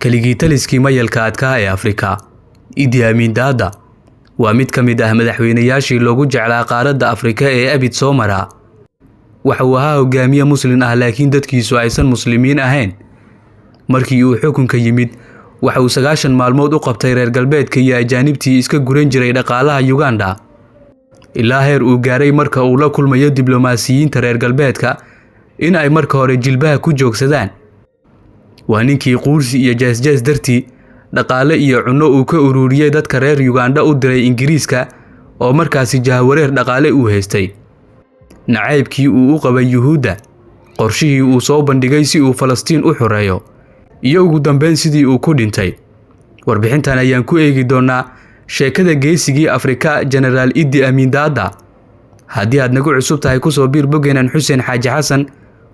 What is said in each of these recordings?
Kaligii taliskii mayalka adkaa ee Afrika, Idi Amin Dada, waa mid ka mid ah madaxweynayaashii loogu jeclaa qaaradda Afrika ee abid soo mara. Waxa uu ahaa hogaamiye Muslim ah laakiin dadkiisu aysan Muslimiin ahayn. Markii uu xukunka yimid, waxa uu 9 maalmood u qabtay reer galbeedka iyo ajaanibtii iska guran jiray dhaqaalaha Uganda. Ilaa heer uu gaaray marka uu la kulmayo diblomaasiyiinta reer galbeedka in ay marka hore jilbaha ku joogsadaan. Waa ninkii quursi iyo jees dartii dhaqaale iyo cunno uu ka ururiyay dadka reer Uganda u diray Ingiriiska oo markaasi jahawareer dhaqaale uu haystay. Nacaybkii uu u qabay Yuhuudda, qorshihii uu soo bandhigay si uu Falastiin u xoreeyo, iyo ugu dambeyn sidii uu ku dhintay. Warbixintan ayaan ku eegi doonaa sheekada geesigii Afrika General Idi Amin Dada. Haddii aad nagu cusub tahay ku soo biir bogeenan Xuseen Xaaji Xasan,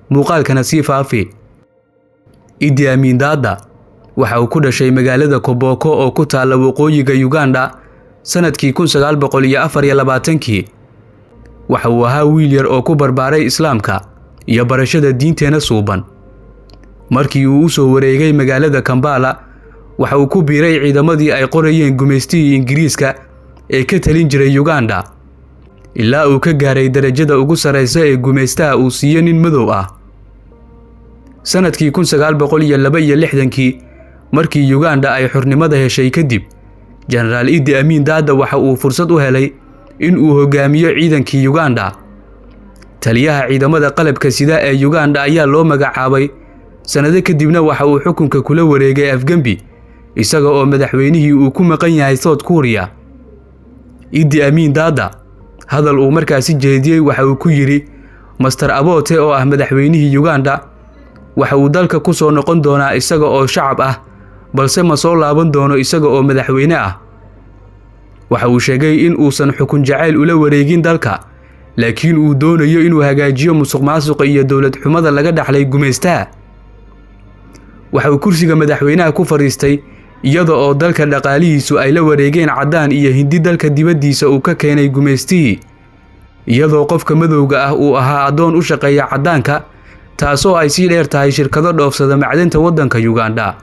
muuqaalkana sii faafi. Idi Amin Dada waxa uu ku dhashay magaalada Koboko oo ku taala waqooyiga Uganda sanadkii 1924. Waxa uu ahaa wiil yar oo ku barbaaray Islaamka iyo barashada diinteena suuban. Markii uu u soo wareegay magaalada Kampala, waxa uu ku biiray ciidamadii ay qorayeen gumeystigii Ingiriiska ee ka talin jiray Uganda, ilaa uu ka gaaray darajada ugu sareysa ee gumeystaha uu siiyay nin madow ah. Sanadkii 1962 markii Uganda ay xornimada heshay kadib, General Idi Amin Dada waxa uu fursad u helay in uu hogaamiyo ciidankii Uganda. Taliyaha ciidamada qalabka sida ee Uganda ayaa loo magacaabay sanado kadibna waxa uu xukunka kula wareegay Afgembi, isaga oo madaxweynihii uu ku maqan yahay South Korea. Idi Amin Dada hadal uu markaasi jeediyay waxa uu ku yiri Master Abote oo ah madaxweynihii Uganda waxa uu dalka ku soo noqon doonaa isaga oo shacab ah, balse ma soo laaban doono isaga oo madaxweyne ah. Waxa uu sheegay in uusan xukun jacayl ula wareegin dalka, laakiin uu doonayo inuu hagaajiyo musuqmaasuqa iyo dawlad xumada laga dhaxlay gumeystaha. Waxa uu kursiga madaxweynaha ku fariistay iyada oo dalka dhaqaalihiisu ay la wareegeen cadaan iyo Hindi dalka dibadiisa uu ka keenay gumeystii, iyadoo qofka madowga ah uu ahaa adoon u shaqeeya cadaanka, taasoo ay sii dheer tahay shirkado dhoofsada macdanta waddanka Uganda.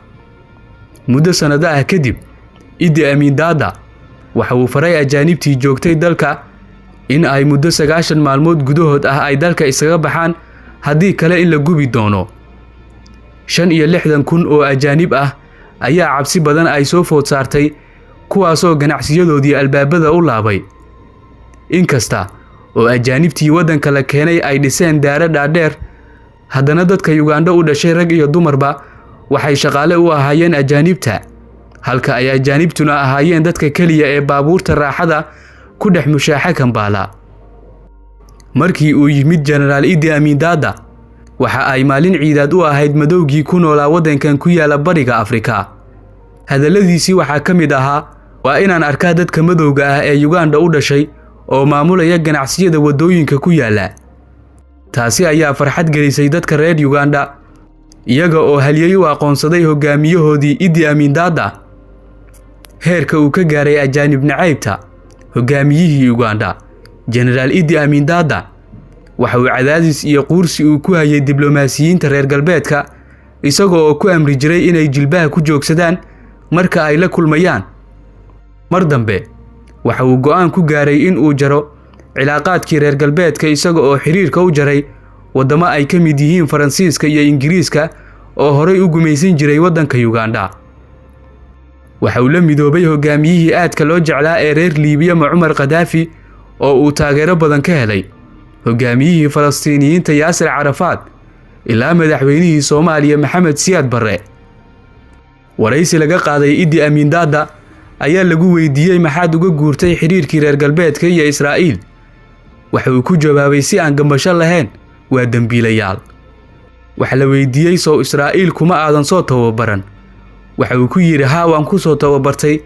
Muddo sanado ah kadib, Idi Amin Dada waxa uu faray ajaanibtii joogtay dalka in ay muddo 9 maalmood gudahood ah ay dalka isaga baxaan, haddii kale in la gubi doono. 65,000 oo ajaanib ah ayaa cabsi badan ay soo food saartay, kuwaasoo ganacsiyadoodii albaabada u laabay. Inkasta oo ajaanibtii waddanka la keenay ay dhiseen daara dhaadheer, haddana dadka Uganda u dhashay rag iyo dumarba waxay shaqaale u ahaayeen ajaanibta, halka ay ajaanibtuna ahaayeen dadka kaliya ee baabuurta raaxada ku dhex mushaaxa Kampala. Markii uu yimid General Idi Amin Dada, waxa ay maalin ciidaad u ahayd madowgii ku noolaa waddankan ku yaala bariga Afrika. Hadaladiisii waxaa ka mid ahaa, waa inaan arkaa dadka madowga ah ee Uganda u dhashay oo maamulaya ganacsiyada wadooyinka ku yaala. Taasi ayaa farxad gelisay dadka reer Uganda, iyaga oo haliyay u aqoonsaday hogaamiyahoodii Idi Amin Dada. Heerka uu ka gaaray ajaanib nacaybta hogaamiyihii Uganda, General Idi Amin Dada waxa uu cadaadis iyo quursi uu ku hayay diblomaasiyiinta reer galbeedka, isaga oo ku amri jiray inay jilbaha ku joogsadaan marka ay la kulmayaan. Mar dambe waxa uu go'aan ku gaaray in uu jaro cilaaqaadkii reer galbeedka, isaga oo xiriirka u jaray wadamo ay ka mid yihiin Faransiiska iyo Ingiriiska oo horay u gumeysan jiray waddanka Uganda. Waxa uu la midoobay hogaamiyihii aadka loo jeclaa ee reer Liibiya Muammar Gaddafi oo uu taageero badan ka helay, hogaamiyihii Falastiiniyiinta Yasser Arafat, ilaa madaxweynihii Soomaaliya Maxamed Siyaad Barre. Waraysi laga qaaday Idi Amin Dada ayaa lagu weydiiyay maxaad uga guurtay xiriirkii reer galbeedka iyo Israa'iil. Waxa uu ku jawaabay si aan gambasho lahayn, waa dambiilayaal. Waxa la weydiiyay soo Israa'iil kuma aadan soo tababaran. Waxa uu ku yiri haa waan ku soo tababartay,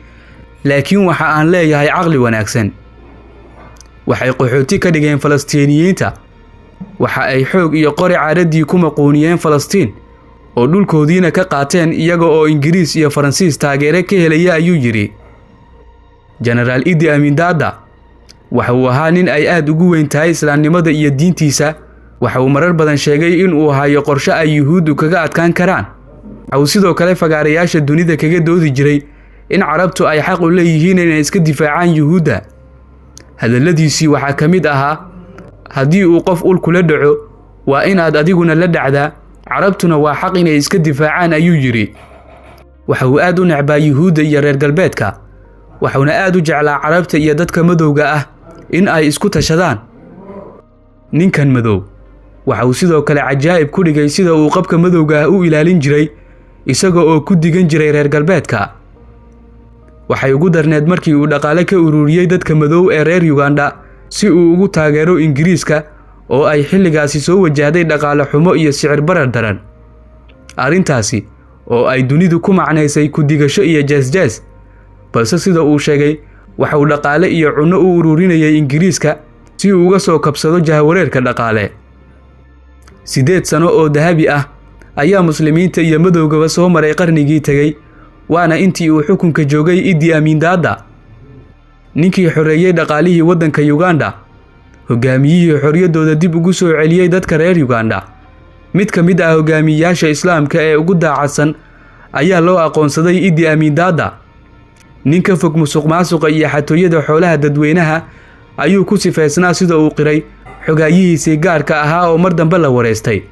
laakiin waxa aan leeyahay caqli wanaagsan. Waxay qaxooti ka dhigeen Falastiiniyiinta, waxa ay xoog iyo qori caaradii ku maquuniyeen Falastiin oo dhulkoodiina ka qaateen iyaga oo Ingiriis iyo Faransiis taageere ka helaya, ayuu yiri. General Idi Amin Dada waxa uu ahaa nin ay aad ugu weyn tahay islaamnimada iyo diintiisa. Waxa uu marar badan sheegay in uu hayo qorshe ay Yuhuuddu kaga adkaan karaan waxa uu sidoo kale fagaarayaasha dunida kaga doodi jiray in carabtu ay xaq u leeyihiin inay iska difaacaan yuhuudda. hadalladiisii waxaa ka mid ahaa, haddii uu qof ul kula dhaco waa inaad adiguna la dhacdaa, carabtuna waa xaq inay iska difaacaan ayuu yidhi. waxa uu aad u necbaa yuhuudda iyo reer galbeedka, waxuuna aad u jeclaa carabta iyo dadka madowga ah in ay isku tashadaan. ninkan madow waxa uu sidoo kale cajaa'ib ku dhigay sida uu qabka madowga ah u ilaalin jiray isaga oo ku digan jiray reer galbeedka. waxay ugu darneed markii uu dhaqaale ka ururiyey dadka madow ee reer Uganda si uu ugu taageero Ingiriiska oo ay xilligaasi soo wajahday dhaqaale xumo iyo sicir barar daran. arrintaasi oo ay dunidu ku macnaysay ku digasho iyo jees-jees, balse sida uu sheegay waxa uu dhaqaale iyo cunno u ururinayay Ingiriiska si uu uga soo kabsado jahawareerka dhaqaale. 8 sano oo dahabi ah ayaa muslimiinta iyo madowgaba soo maray qarnigii tagay, waana intii uu xukunka joogay Idi Amin Dada, ninkii xoreeyay dhaqaalihii waddanka Uganda, hogaamiyihii xorriyadooda dib ugu soo celiyay dadka reer Uganda. mid ka mid ah hogaamiyayaasha Islaamka ee ugu daacadsan ayaa loo aqoonsaday Idi Amin Dada. ninka fog musuqmaasuqa iyo xatooyada xoolaha dadweynaha ayuu ku sifaysnaa sida uu qiray xogaayihiisii gaarka ahaa oo mar dambe la wareystay.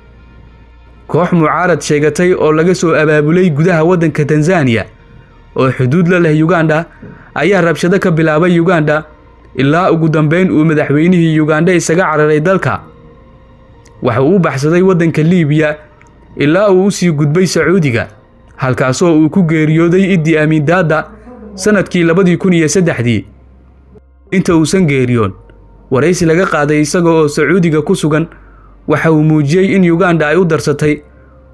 koox mucaarad sheegatay oo laga soo abaabulay gudaha waddanka Tanzania oo xuduud la leh Uganda ayaa rabshado ka bilaabay Uganda ilaa ugu dambeyn uu madaxweynihii Uganda isaga cararay dalka. waxa uu baxsaday waddanka Liibiya ilaa uu sii gudbay Sacuudiga, halkaas oo uu ku geeriyooday Idi Amin Dada sanadkii 2003. inta uusan geeriyoon, waraysi laga qaaday isaga oo Sacuudiga ku sugan, waxa uu muujiyay in Uganda ay u darsatay.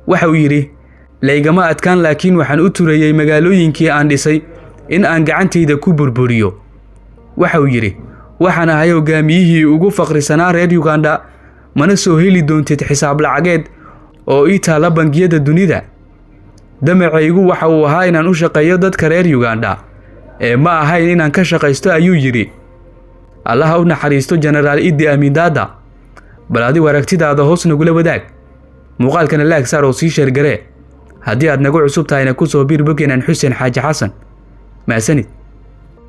waxa uu yiri, laygama adkaan laakiin waxaan u turayay magaalooyinkii aan dhisay in aan gacantayda ku burburiyo. waxa uu yiri, waxaan ahay hogaamiyihii ugu faqrisanaa reer Uganda, mana soo heli doontid xisaab lacageed oo ii taala bangiyada dunida. damacaygu waxa uu ahaa inaan u shaqeeyo dadka reer Uganda ee ma ahayn inaan ka shaqaysto ayuu yiri. allaha u naxariisto Generaal Idi Amin Dada. bal adigu aragtidaada hoos nagula wadaag, muuqaalkana laag saar oo sii sheer garee. haddii aad nagu cusub tahayna ku soo biir bogeenan Xuseen Xaaji Xasan. maasanid.